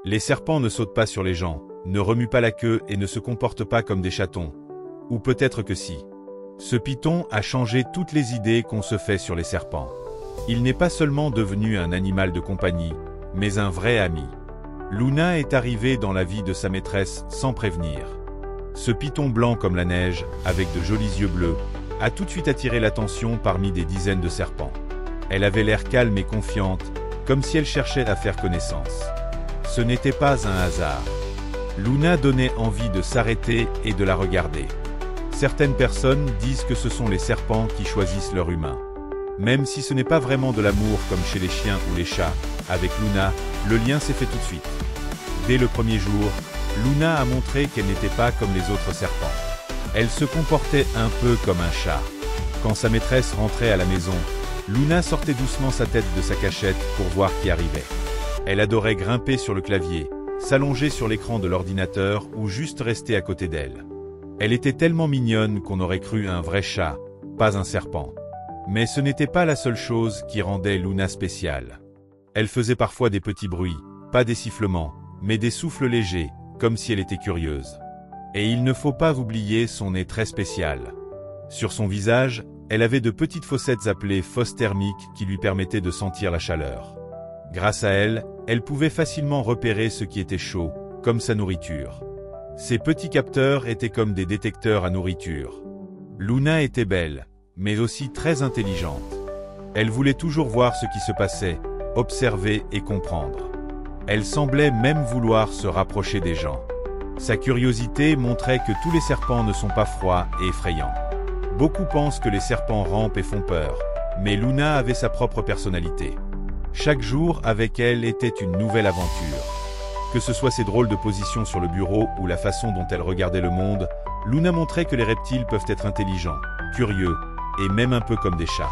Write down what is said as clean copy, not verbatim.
Les serpents ne sautent pas sur les gens, ne remuent pas la queue et ne se comportent pas comme des chatons. Ou peut-être que si. Ce python a changé toutes les idées qu'on se fait sur les serpents. Il n'est pas seulement devenu un animal de compagnie, mais un vrai ami. Luna est arrivée dans la vie de sa maîtresse sans prévenir. Ce python blanc comme la neige, avec de jolis yeux bleus, a tout de suite attiré l'attention parmi des dizaines de serpents. Elle avait l'air calme et confiante, comme si elle cherchait à faire connaissance. Ce n'était pas un hasard. Luna donnait envie de s'arrêter et de la regarder. Certaines personnes disent que ce sont les serpents qui choisissent leur humain. Même si ce n'est pas vraiment de l'amour comme chez les chiens ou les chats, avec Luna, le lien s'est fait tout de suite. Dès le premier jour, Luna a montré qu'elle n'était pas comme les autres serpents. Elle se comportait un peu comme un chat. Quand sa maîtresse rentrait à la maison, Luna sortait doucement sa tête de sa cachette pour voir qui arrivait. Elle adorait grimper sur le clavier, s'allonger sur l'écran de l'ordinateur ou juste rester à côté d'elle. Elle était tellement mignonne qu'on aurait cru un vrai chat, pas un serpent. Mais ce n'était pas la seule chose qui rendait Luna spéciale. Elle faisait parfois des petits bruits, pas des sifflements, mais des souffles légers, comme si elle était curieuse. Et il ne faut pas oublier son nez très spécial. Sur son visage, elle avait de petites fossettes appelées fosses thermiques qui lui permettaient de sentir la chaleur. Grâce à elles, elle pouvait facilement repérer ce qui était chaud, comme sa nourriture. Ces petits capteurs étaient comme des détecteurs à nourriture. Luna était belle, mais aussi très intelligente. Elle voulait toujours voir ce qui se passait, observer et comprendre. Elle semblait même vouloir se rapprocher des gens. Sa curiosité montrait que tous les serpents ne sont pas froids et effrayants. Beaucoup pensent que les serpents rampent et font peur, mais Luna avait sa propre personnalité. Chaque jour avec elle était une nouvelle aventure. Que ce soit ses drôles de positions sur le bureau ou la façon dont elle regardait le monde, Luna montrait que les reptiles peuvent être intelligents, curieux, et même un peu comme des chats.